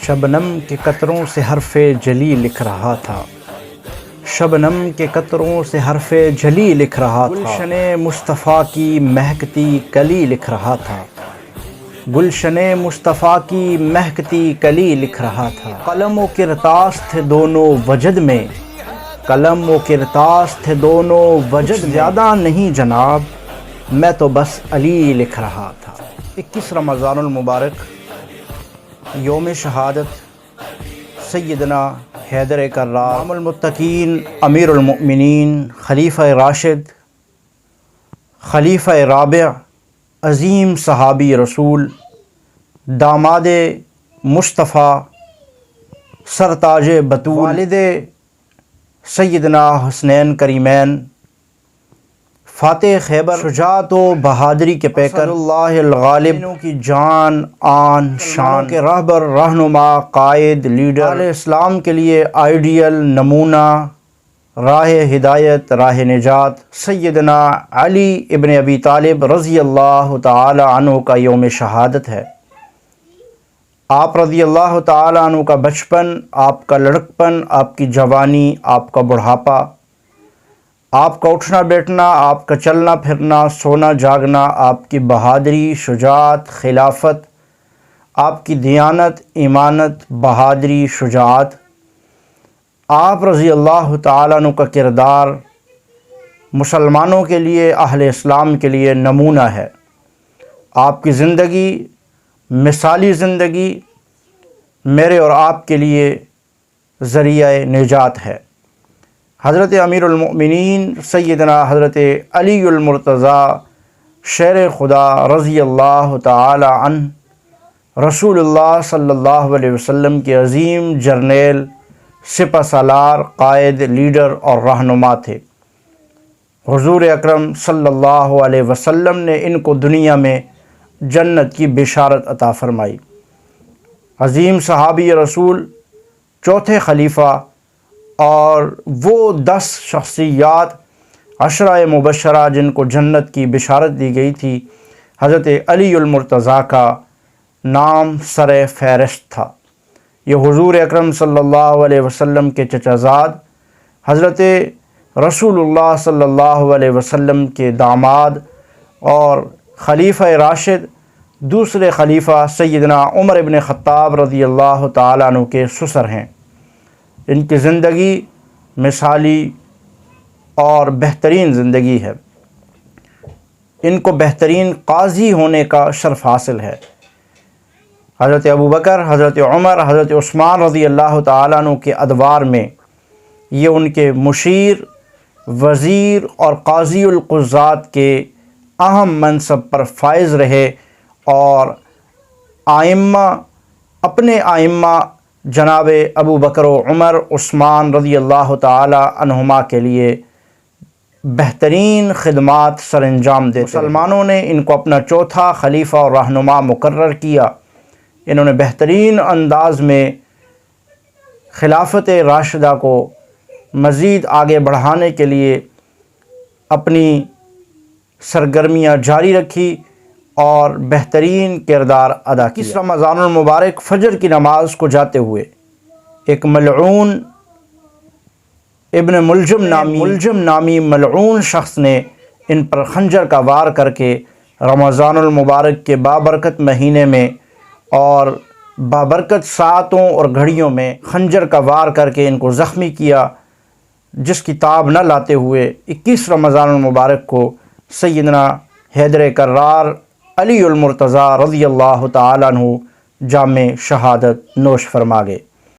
شبنم کے قطروں سے حرف جلی لکھ رہا تھا، شبنم کے قطروں سے حرف جلی لکھ رہا تھا، گلشن مصطفیٰ کی مہکتی کلی لکھ رہا تھا، گلشن مصطفیٰ کی مہکتی کلی لکھ رہا تھا۔ قلم و کرتاس تھے دونوں وجد میں، قلم و کرتاس تھے دونوں وجد، زیادہ نہیں جناب میں تو بس علی لکھ رہا تھا۔ 21 رمضان المبارک یوم شہادت سیدنا حیدر کرار امام المتقین امیر المؤمنین خلیفہ راشد خلیفہ رابع عظیم صحابی رسول داماد مصطفیٰ سرتاج بطول والد سیدنا حسنین کریمین فاتح خیبر شجاعت و بہادری کے پیکر اللہ الغالب کی جان آن شان کے رہبر رہنما قائد لیڈر اسلام کے لیے آئیڈیل نمونہ راہ ہدایت راہ نجات سیدنا علی ابن ابی طالب رضی اللہ تعالی عنہ کا یوم شہادت ہے۔ آپ رضی اللہ تعالی عنہ کا بچپن، آپ کا لڑکپن، آپ کی جوانی، آپ کا بڑھاپا، آپ کا اٹھنا بیٹھنا، آپ کا چلنا پھرنا، سونا جاگنا، آپ کی بہادری، شجاعت، خلافت، آپ کی دیانت، ایمانت، بہادری، شجاعت، آپ رضی اللہ تعالیٰ عنہ کا کردار مسلمانوں کے لیے، اہل اسلام کے لیے نمونہ ہے۔ آپ کی زندگی مثالی زندگی میرے اور آپ کے لیے ذریعہ نجات ہے۔ حضرت امیر المؤمنین سیدنا حضرت علی المرتضیٰ شیر خدا رضی اللہ تعالی عنہ رسول اللہ صلی اللہ علیہ وسلم کے عظیم جرنیل، سپہ سالار، قائد، لیڈر اور رہنما تھے۔ حضور اکرم صلی اللہ علیہ وسلم نے ان کو دنیا میں جنت کی بشارت عطا فرمائی۔ عظیم صحابی رسول، چوتھے خلیفہ اور وہ 10 شخصیات 10 مبشرہ جن کو جنت کی بشارت دی گئی تھی، حضرت علی المرتضیٰ کا نام سر فہرست تھا۔ یہ حضور اکرم صلی اللہ علیہ وسلم کے چچا زاد حضرت رسول اللہ صلی اللہ علیہ وسلم کے داماد اور خلیفہ راشد دوسرے خلیفہ سیدنا عمر ابن خطاب رضی اللہ تعالیٰ عنہ کے سسر ہیں۔ ان کی زندگی مثالی اور بہترین زندگی ہے۔ ان کو بہترین قاضی ہونے کا شرف حاصل ہے۔ حضرت ابوبکر، حضرت عمر، حضرت عثمان رضی اللہ تعالیٰ عنہ کے ادوار میں یہ ان کے مشیر، وزیر اور قاضی القضات کے اہم منصب پر فائز رہے، اور اپنے ائمہ جناب ابو بکر و عمر، عثمان رضی اللہ تعالی عنہما کے لیے بہترین خدمات سر انجام دیتے۔ مسلمانوں نے ان کو اپنا چوتھا خلیفہ اور رہنما مقرر کیا۔ انہوں نے بہترین انداز میں خلافت راشدہ کو مزید آگے بڑھانے کے لیے اپنی سرگرمیاں جاری رکھی اور بہترین کردار ادا کیا۔ اس رمضان المبارک فجر کی نماز کو جاتے ہوئے ایک ملعون ابن ملجم نامی ملعون شخص نے ان پر خنجر کا وار کر کے رمضان المبارک کے بابرکت مہینے میں اور بابرکت ساعتوں اور گھڑیوں میں خنجر کا وار کر کے ان کو زخمی کیا، جس کی تاب نہ لاتے ہوئے 21 رمضان المبارک کو سیدنا حیدر کرار علی المرتضیٰ رضی اللہ تعالیٰ عنہ جام شہادت نوش فرما گئے۔